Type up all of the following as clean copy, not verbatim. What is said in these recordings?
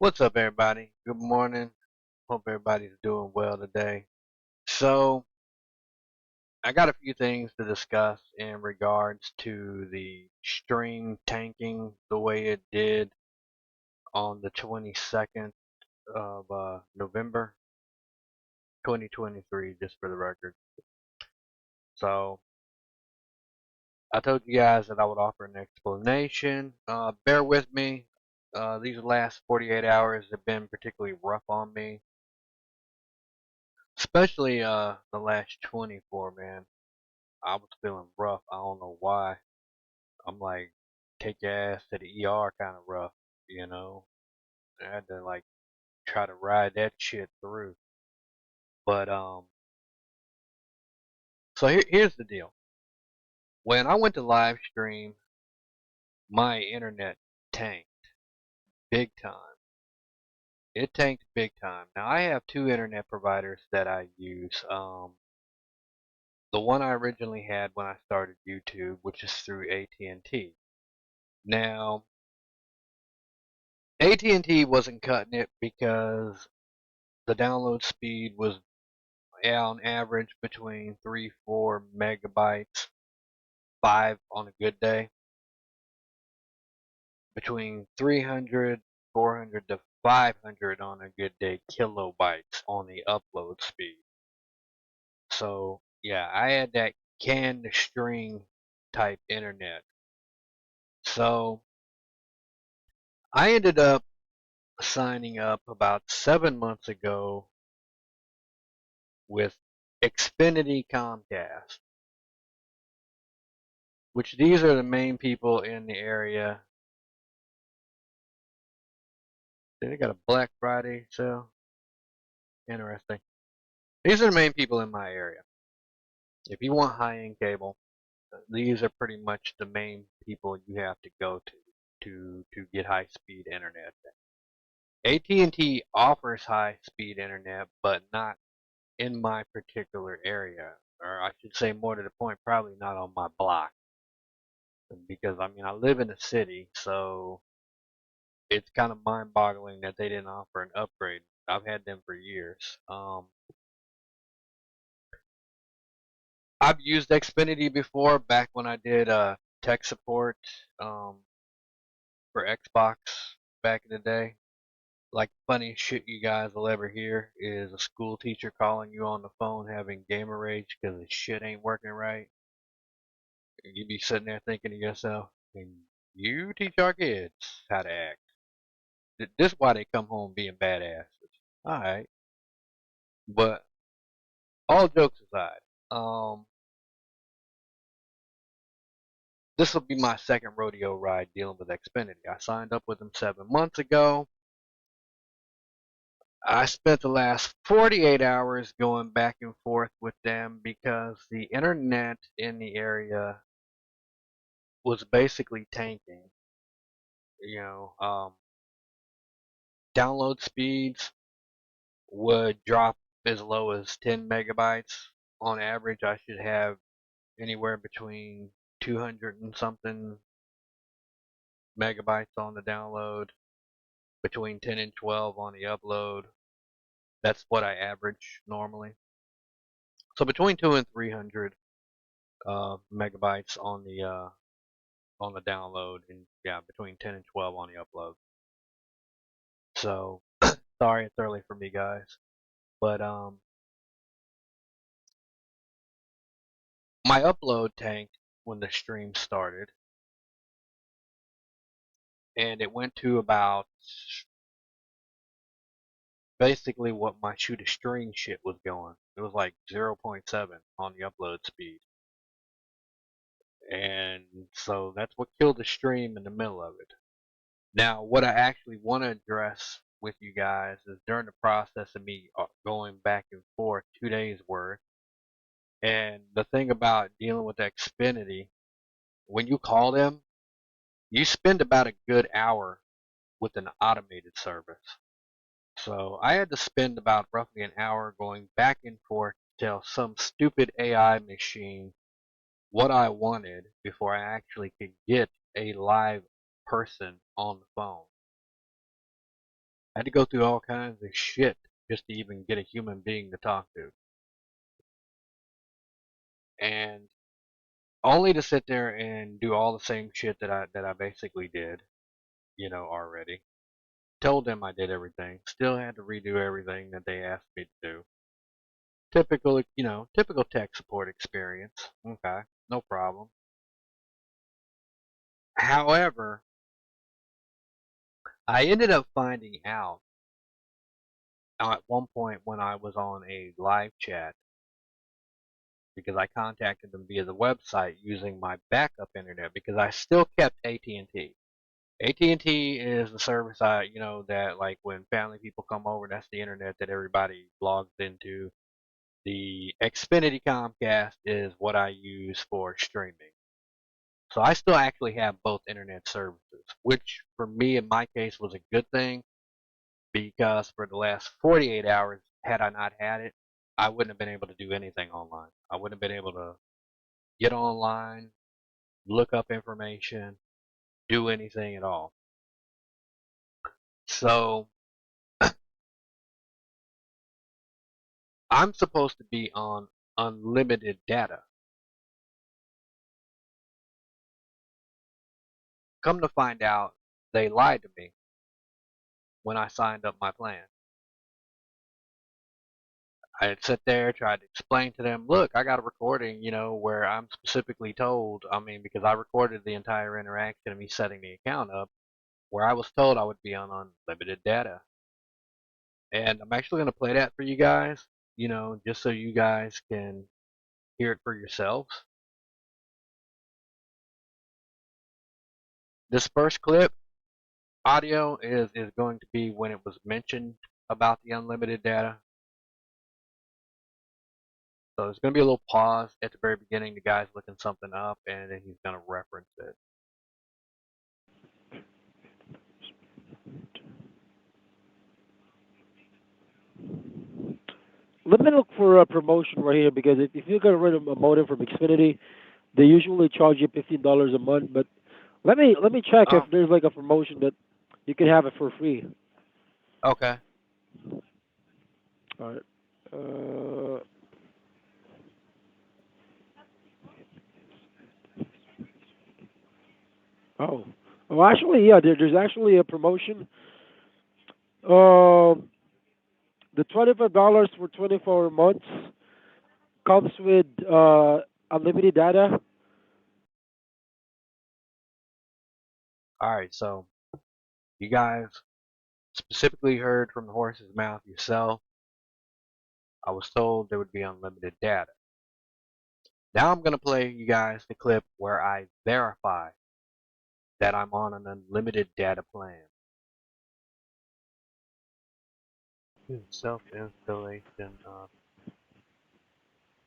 What's up, everybody? Good morning. Hope everybody's doing well today. So, I got a few things to discuss in regards to the stream tanking the way it did on the 22nd of November 2023, just for the record. So, I told you guys that I would offer an explanation. Bear with me. These last 48 hours have been particularly rough on me, especially the last 24, man. I was feeling rough. I don't know why. I'm like, take your ass to the ER kind of rough, you know? I had to like try to ride that shit through. But so here's the deal. When I went to live stream, my internet tanked big time. It tanked big time. Now I have two internet providers that I use. The one I originally had when I started YouTube, which is through AT&T. Now AT&T wasn't cutting it because the download speed was on average between 3-4 megabytes, 5 on a good day, between 300, 400 to 500 on a good day kilobytes on the upload speed. So yeah, I had that canned string type internet. So I ended up signing up about 7 months ago with XFinity Comcast, which these are the main people in the area. They got a Black Friday sale. Interesting. These are the main people in my area. If you want high-end cable, these are pretty much the main people you have to go to get high-speed internet. AT&T offers high-speed internet, but not in my particular area, or I should say more to the point, probably not on my block. Because I mean, I live in a city, so it's kind of mind-boggling that they didn't offer an upgrade. I've had them for years. I've used Xfinity before, back when I did tech support um, for Xbox back in the day. Like, funny shit you guys will ever hear is a school teacher calling you on the phone having gamer rage because the shit ain't working right. You be sitting there thinking to yourself, "Can you teach our kids how to act?" This is why they come home being badasses. All right, but all jokes aside, this will be my second rodeo ride dealing with Xfinity. I signed up with them 7 months ago. I spent the last 48 hours going back and forth with them because the internet in the area was basically tanking. You know, download speeds would drop as low as 10 megabytes. On average, I should have anywhere between 200 and something megabytes on the download, between 10 and 12 on the upload. That's what I average normally. So between 2 and 300 megabytes on the download, and yeah, between 10 and 12 on the upload. So sorry it's early for me, guys, but my upload tanked when the stream started, and it went to about basically what my shoot a string shit was going. It was like 0.7 on the upload speed. And so that's what killed the stream in the middle of it. Now, what I actually want to address with you guys is during the process of me going back and forth 2 days worth, and the thing about dealing with Xfinity, when you call them, you spend about a good hour with an automated service. So I had to spend about roughly an hour going back and forth to tell some stupid AI machine what I wanted before I actually could get a live person on the phone. I had to go through all kinds of shit just to even get a human being to talk to. And only to sit there and do all the same shit that I basically did, already. Told them I did everything. Still had to redo everything that they asked me to do. Typical tech support experience. Okay, no problem. However, I ended up finding out at one point when I was on a live chat because I contacted them via the website using my backup internet because I still kept AT&T. AT&T is the service that like when family people come over, that's the internet that everybody logs into. The XFinity Comcast is what I use for streaming. So I still actually have both internet services, which for me in my case was a good thing because for the last 48 hours, had I not had it, I wouldn't have been able to do anything online. I wouldn't have been able to get online, look up information, do anything at all. So I'm supposed to be on unlimited data. Come to find out, they lied to me when I signed up my plan. I had sit there, tried to explain to them, look, I got a recording, where I'm specifically told, because I recorded the entire interaction of me setting the account up, where I was told I would be on unlimited data. And I'm actually going to play that for you guys, just so you guys can hear it for yourselves. This first clip, audio, is going to be when it was mentioned about the unlimited data. So there's going to be a little pause at the very beginning. The guy's looking something up, and then he's going to reference it. Let me look for a promotion right here because if you're gonna rent a modem from Xfinity, they usually charge you $15 a month. But let me check if Oh, there's like a promotion that you can have it for free. okay. All right. Uh, oh. Oh, actually, yeah. There's actually a promotion. Um, the $25 for 24 months comes with unlimited data. All right. So you guys specifically heard from the horse's mouth yourself. I was told there would be unlimited data. Now I'm going to play you guys the clip where I verify that I'm on an unlimited data plan. Self-installation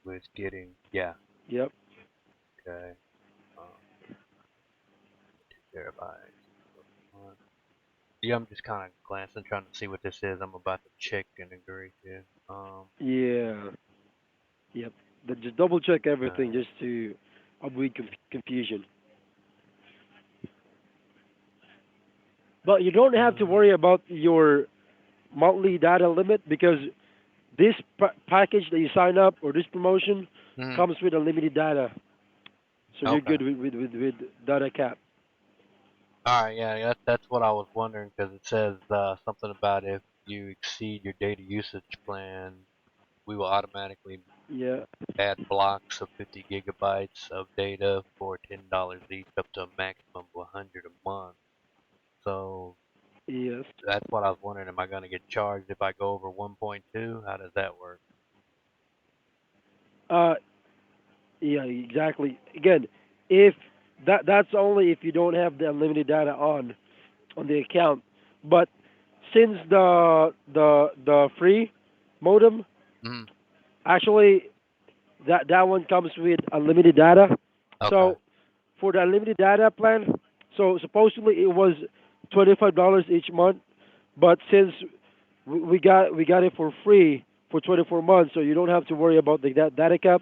was getting, yeah, Yep. okay, um, 2 terabytes. Yeah, I'm just kind of glancing, trying to see what this is. I'm about to check and agree to. Yeah. Yep. Just double check everything Uh, just to avoid confusion. But you don't have to uh, worry about your monthly data limit because this package that you sign up or this promotion mhm. comes with unlimited data, so you're Okay. good with data cap. All right, yeah, that's what I was wondering because it says something about if you exceed your data usage plan, we will automatically Yeah. add blocks of 50 gigabytes of data for $10 each, up to a maximum of 100 a month. So Yes. that's what I was wondering. Am I going to get charged if I go over 1.2? How does that work? Uh. Yeah. Exactly. Again, if that's only if you don't have the unlimited data on the account, but since the free modem Mm, actually that one comes with unlimited data. okay. So for the unlimited data plan, so supposedly it was $25 each month, but since we got it for free for 24 months, so you don't have to worry about the data cap.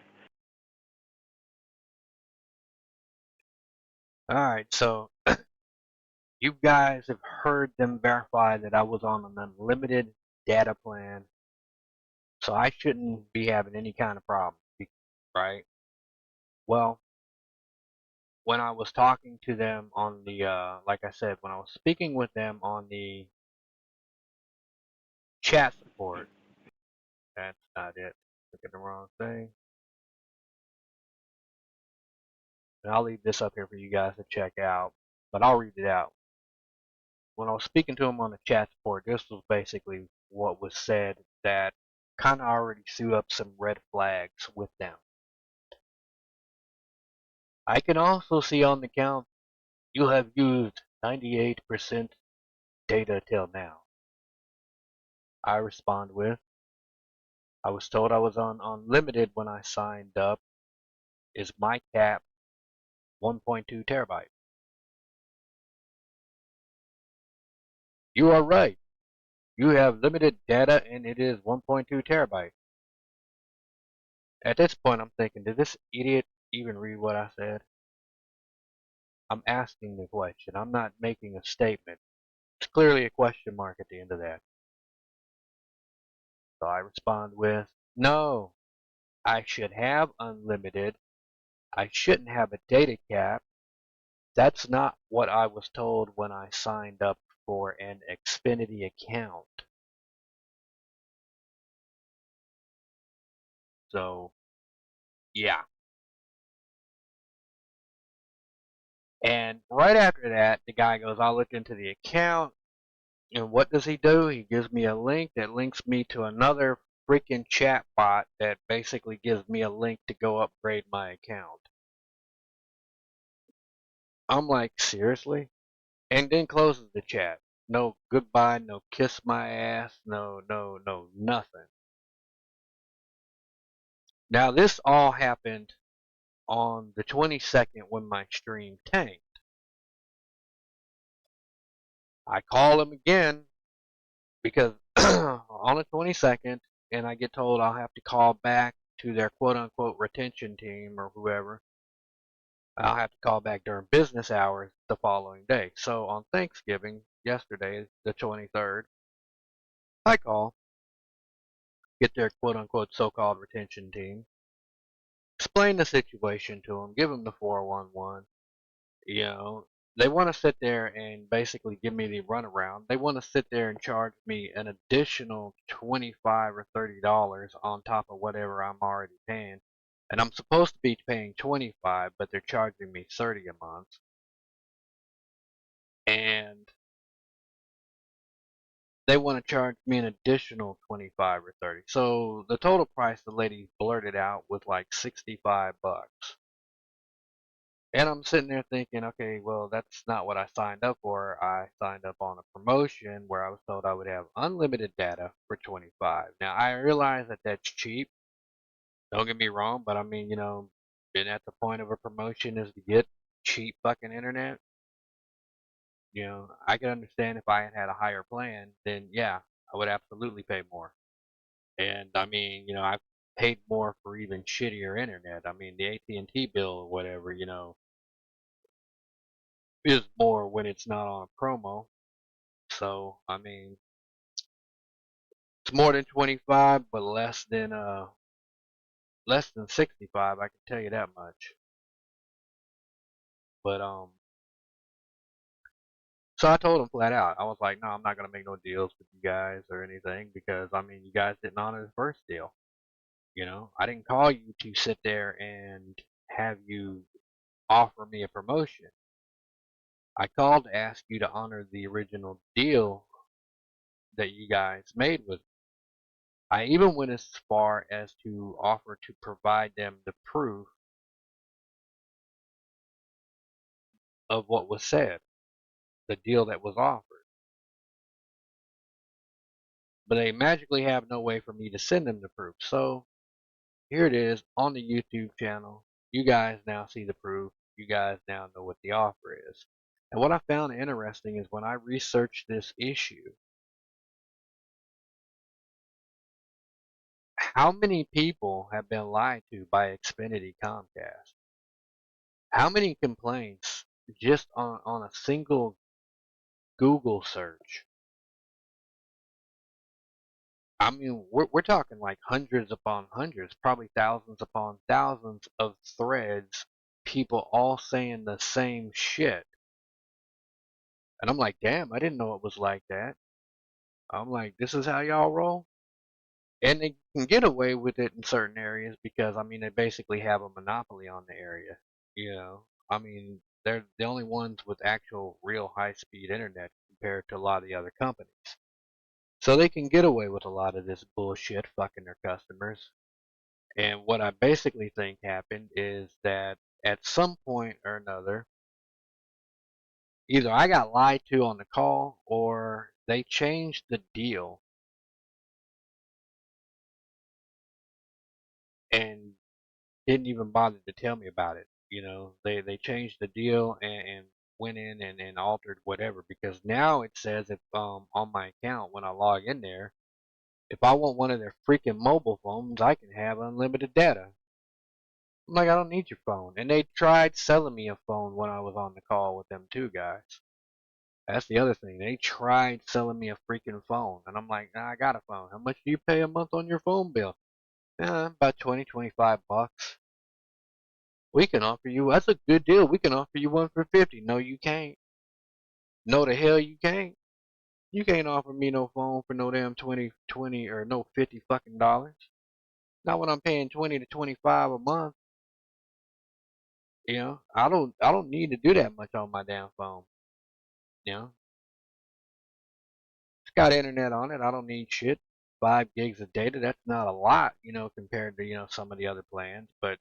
All right. So You guys have heard them verify that I was on an unlimited data plan, so I shouldn't be having any kind of problem, right? Well, when I was talking to them on the, like I said, when I was speaking with them on the chat support, that's not it. Look at the wrong thing. And I'll leave this up here for you guys to check out, but I'll read it out. When I was speaking to them on the chat support, this was basically what was said that kind of already threw up some red flags with them. I can also see on the count you have used 98% data till now. I respond with, I was told I was on unlimited when I signed up. Is my cap 1.2 terabyte? You are right. You have limited data and it is 1.2 terabyte. At this point, I'm thinking, did this idiot even read what I said? I'm asking the question. I'm not making a statement. It's clearly a question mark at the end of that. So I respond with, no, I should have unlimited. I shouldn't have a data cap. That's not what I was told when I signed up for an XFinity account. So, yeah. And right after that, the guy goes, I'll look into the account. And what does he do? He gives me a link that links me to another freaking chat bot that basically gives me a link to go upgrade my account. I'm like, seriously? And then closes the chat. No goodbye, no kiss my ass, no, nothing. Now, this all happened on the 22nd when my stream tanked. I call him again because on the 22nd, and I get told I'll have to call back to their quote unquote retention team or whoever. I'll have to call back during business hours the following day. So on Thanksgiving, yesterday, the 23rd, I call, get their quote unquote so called retention team, explain the situation to them, give them the 411. You know, they want to sit there and basically give me the runaround. They want to sit there and charge me an additional 25 or $30 on top of whatever I'm already paying. And I'm supposed to be paying 25, but they're charging me 30 a month. And they want to charge me an additional 25 or 30. So the total price the lady blurted out was like 65 bucks. And I'm sitting there thinking, okay, well, that's not what I signed up for. I signed up on a promotion where I was told I would have unlimited data for 25. Now, I realize that that's cheap. Don't get me wrong, but I mean, been at the point of a promotion is to get cheap fucking internet. I could understand if I had had a higher plan, then yeah, I would absolutely pay more. And I mean, I've paid more for even shittier internet. I mean, the AT&T bill or whatever, is more when it's not on a promo. So, I mean, it's more than 25, but less than 65, I can tell you that much. But so I told him flat out. I was like, "No, I'm not going to make no deals with you guys or anything because I mean, you guys didn't honor the first deal. I didn't call you to sit there and have you offer me a promotion. I called to ask you to honor the original deal that you guys made with me. I even went as far as to offer to provide them the proof of what was said, the deal that was offered. But they magically have no way for me to send them the proof. So here it is on the YouTube channel. You guys now see the proof. You guys now know what the offer is. And what I found interesting is when I researched this issue, how many people have been lied to by Xfinity Comcast? How many complaints just on a single Google search, I mean, we're talking like hundreds upon hundreds, probably thousands upon thousands of threads, people all saying the same shit. And I'm like, damn, I didn't know it was like that. I'm like, this is how y'all roll? And they can get away with it in certain areas because, I mean, they basically have a monopoly on the area. You know, I mean, they're the only ones with actual real high speed internet compared to a lot of the other companies. So they can get away with a lot of this bullshit fucking their customers. And what I basically think happened is that at some point or another, either I got lied to on the call or they changed the deal and didn't even bother to tell me about it. You know, they changed the deal and went in and altered whatever because now it says if on my account when I log in there, if I want one of their freaking mobile phones, I can have unlimited data. I'm like, I don't need your phone. And they tried selling me a phone when I was on the call with them two guys. That's the other thing. They tried selling me a freaking phone. And I'm like, nah, I got a phone. How much do you pay a month on your phone bill? About 20, 25 bucks. We can offer you, that's a good deal. We can offer you one for 50. No, you can't. No, the hell you can't. You can't offer me no phone for no damn 20 or no 50 fucking dollars. Not when I'm paying 20 to 25 a month. You know, I don't need to do that much on my damn phone. You know, it's got internet on it. I don't need shit. 5 gigs of data, that's not a lot, compared to, some of the other plans. But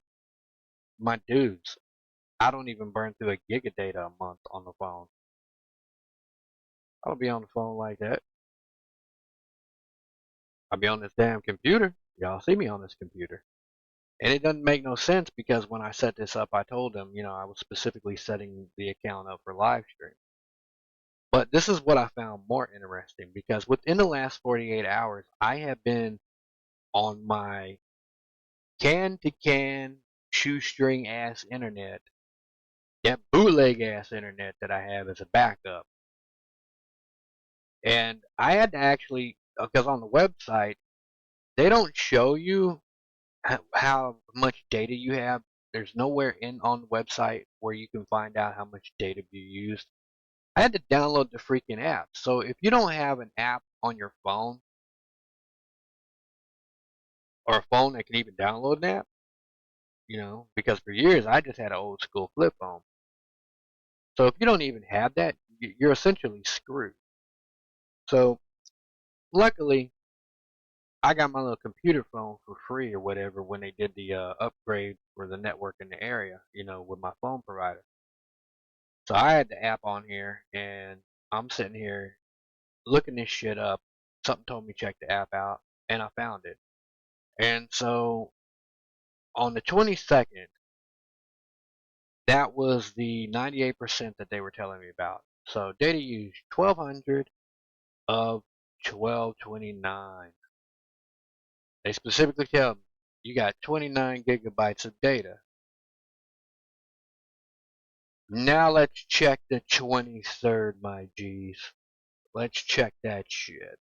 my dudes, I don't even burn through a gig of data a month on the phone. I don't be on the phone like that. I'll be on this damn computer. Y'all see me on this computer. And it doesn't make no sense because when I set this up, I told them, I was specifically setting the account up for live stream. But this is what I found more interesting because within the last 48 hours, I have been on my can to can shoestring ass internet, that bootleg ass internet that I have as a backup. And I had to actually, because on the website, they don't show you how much data you have. There's nowhere in on the website where you can find out how much data you used. I had to download the freaking app. So if you don't have an app on your phone or a phone that can even download an app, because for years I just had an old school flip phone. So if you don't even have that, you're essentially screwed. So luckily, I got my little computer phone for free or whatever when they did the upgrade for the network in the area, with my phone provider. So I had the app on here, and I'm sitting here looking this shit up. Something told me check the app out, and I found it. And so on the 22nd, that was the 98% that they were telling me about. So data use 1200 of 1229. They specifically tell me you got 29 gigabytes of data. Now let's check the 23rd, my G's. Let's check that shit.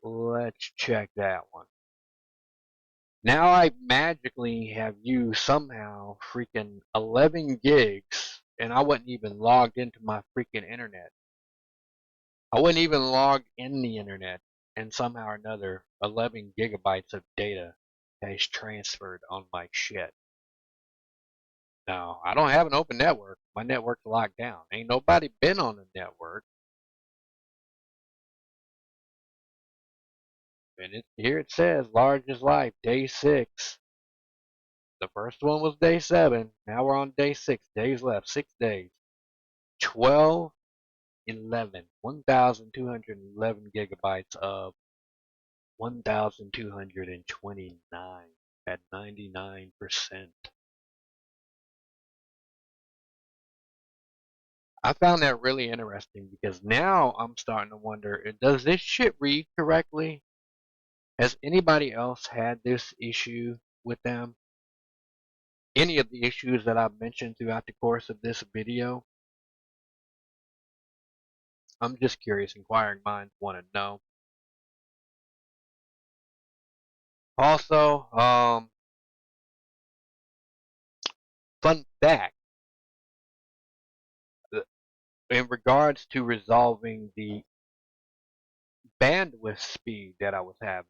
Let's check that one. Now I magically have used somehow freaking 11 gigs and I wasn't even logged into my freaking internet. I wasn't even logged in the internet and somehow or another 11 gigabytes of data has transferred on my shit. Now, I don't have an open network. My network's locked down. Ain't nobody been on the network. And here it says large as life, day 6. The first one was day 7. Now we're on day 6. Days left, 6 days. 12, 11, 1,211 gigabytes of 1,229 at 99%. I found that really interesting because now I'm starting to wonder, does this shit read correctly? Has anybody else had this issue with them? Any of the issues that I've mentioned throughout the course of this video? I'm just curious. Inquiring minds want to know. Also, fun fact in regards to resolving the bandwidth speed that I was having.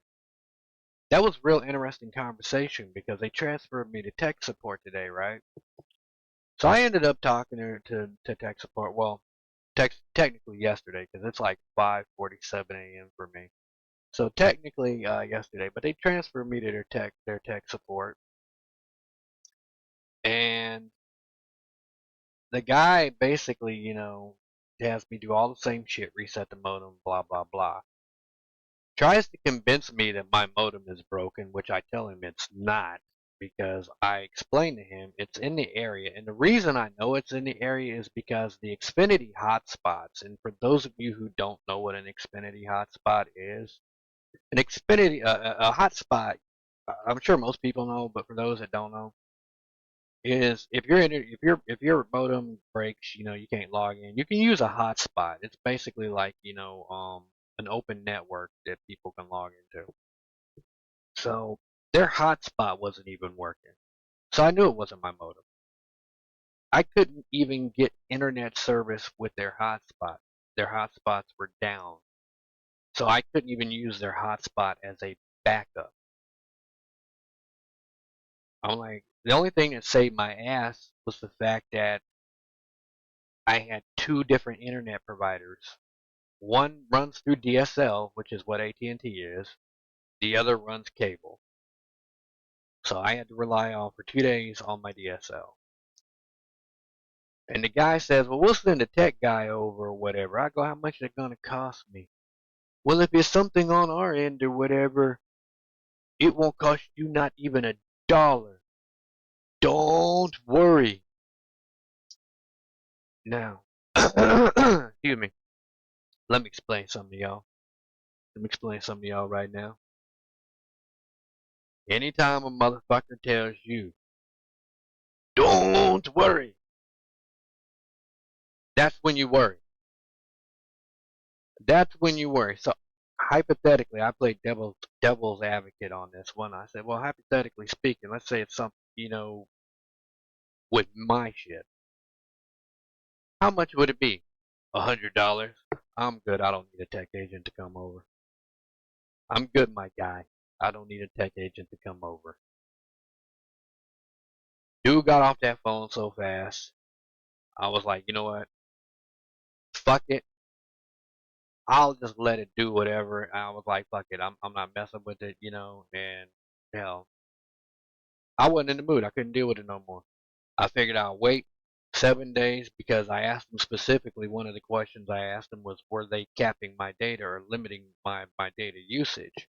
That was real interesting conversation because they transferred me to tech support today, right? So I ended up talking to tech support. Well, technically yesterday because it's like 5:47 a.m. for me. So technically yesterday, but they transferred me to their tech support, and the guy basically, has me do all the same shit, reset the modem, blah blah blah. Tries to convince me that my modem is broken, which I tell him it's not because I explained to him it's in the area. And the reason I know it's in the area is because the Xfinity hotspots, and for those of you who don't know what an Xfinity hotspot is, an Xfinity, a hotspot, I'm sure most people know, but for those that don't know, is if your modem breaks, you can't log in. You can use a hotspot. It's basically like an open network that people can log into. So their hotspot wasn't even working. So I knew it wasn't my modem. I couldn't even get internet service with their hotspot. Their hotspots were down. So I couldn't even use their hotspot as a backup. I'm like, the only thing that saved my ass was the fact that I had two different internet providers. One runs through DSL, which is what AT&T is. The other runs cable. So I had to rely on for 2 days on my DSL. And the guy says, well, we'll send a tech guy over or whatever. I go, how much is it going to cost me? Well, if it's something on our end or whatever, it won't cost you not even $1. Don't worry. Now, excuse me. Let me explain something to y'all. Let me explain something to y'all right now. Anytime a motherfucker tells you, don't worry, that's when you worry. That's when you worry. So hypothetically, I played devil's advocate on this one. I said, well, hypothetically speaking, let's say it's something, with my shit. How much would it be? $100. I'm good. I don't need a tech agent to come over. I'm good, my guy. I don't need a tech agent to come over. Dude got off that phone so fast. I was like, you know what? Fuck it. I'll just let it do whatever. I was like, fuck it. I'm not messing with it, and hell, I wasn't in the mood. I couldn't deal with it no more. I figured I'd wait 7 days because I asked them specifically. One of the questions I asked them was, were they capping my data or limiting my data usage?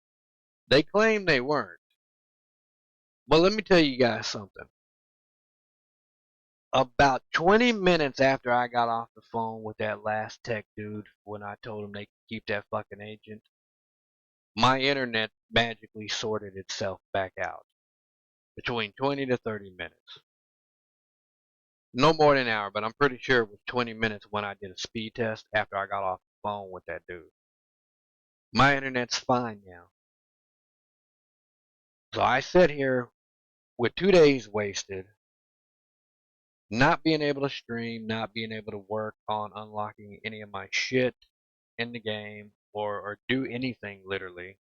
They claimed they weren't. But let me tell you guys something. About 20 minutes after I got off the phone with that last tech dude, when I told him they could keep that fucking agent, my internet magically sorted itself back out. Between 20 to 30 minutes. No more than an hour, but I'm pretty sure it was 20 minutes when I did a speed test after I got off the phone with that dude. My internet's fine now. So I sit here with 2 days wasted, not being able to stream, not being able to work on unlocking any of my shit in the game or do anything literally.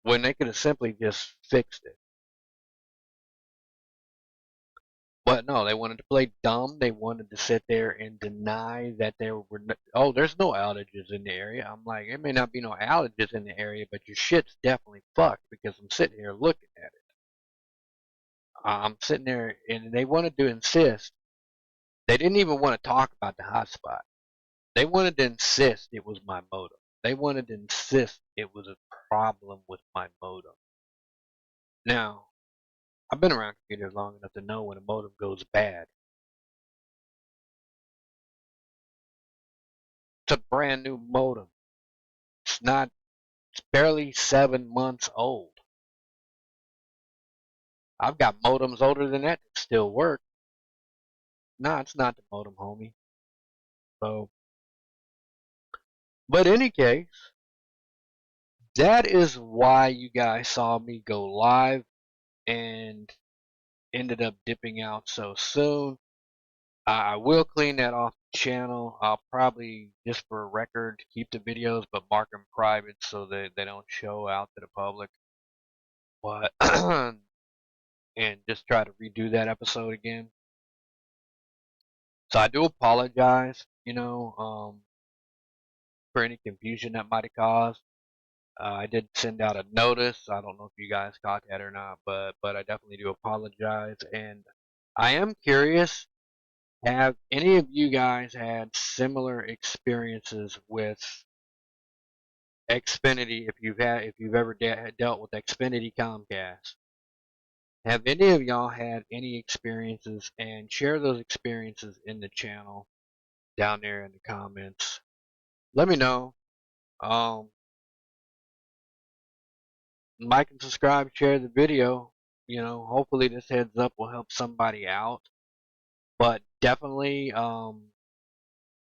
When they could have simply just fixed it. But no, they wanted to play dumb. They wanted to sit there and deny that there were oh, there's no outages in the area. I'm like, it may not be no outages in the area, but your shit's definitely fucked because I'm sitting here looking at it. I'm sitting there and they wanted to insist. They didn't even want to talk about the hotspot. They wanted to insist it was my modem. They wanted to insist it was a problem with my modem. Now, I've been around computers long enough to know when a modem goes bad. It's a brand new modem. It's not, it's barely 7 months old. I've got modems older than that that still work. Nah, it's not the modem, homie. So, but in any case, that is why you guys saw me go live and ended up dipping out so soon. I will clean that off the channel. I'll probably, just for a record, keep the videos but mark them private so that they don't show out to the public. But and just try to redo that episode again. So I do apologize, for any confusion that might have caused. I did send out a notice. I don't know if you guys caught that or not, but I definitely do apologize. And I am curious, have any of you guys had similar experiences with XFinity? If you've ever dealt with XFinity Comcast, have any of y'all had any experiences? And share those experiences in the channel down there in the comments. Let me know. Um, like and subscribe, share the video. Hopefully this heads up will help somebody out. But definitely,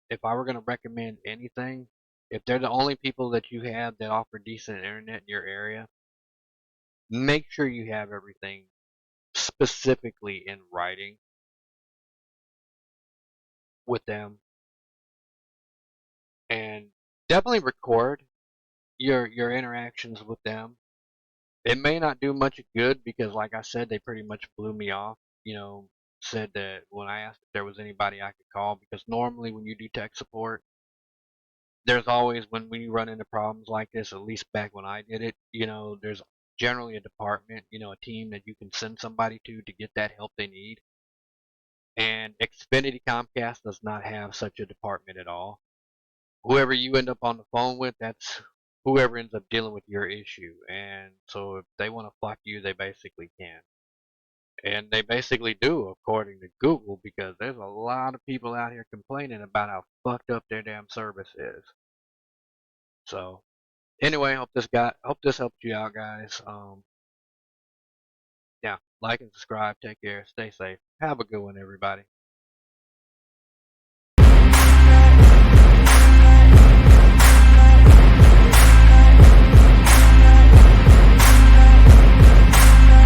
if I were going to recommend anything, if they're the only people that you have that offer decent internet in your area, make sure you have everything specifically in writing with them, and definitely record your interactions with them. It may not do much good because, like I said, they pretty much blew me off. Said that when I asked if there was anybody I could call, because normally when you do tech support, there's always, when you run into problems like this, at least back when I did it, there's generally a department, a team that you can send somebody to get that help they need. And Xfinity Comcast does not have such a department at all. Whoever you end up on the phone with, that's whoever ends up dealing with your issue. And so if they want to fuck you, they basically can. And they basically do, according to Google, because there's a lot of people out here complaining about how fucked up their damn service is. So anyway, hope this helped you out, guys. Yeah, like and subscribe. Take care. Stay safe. Have a good one, everybody.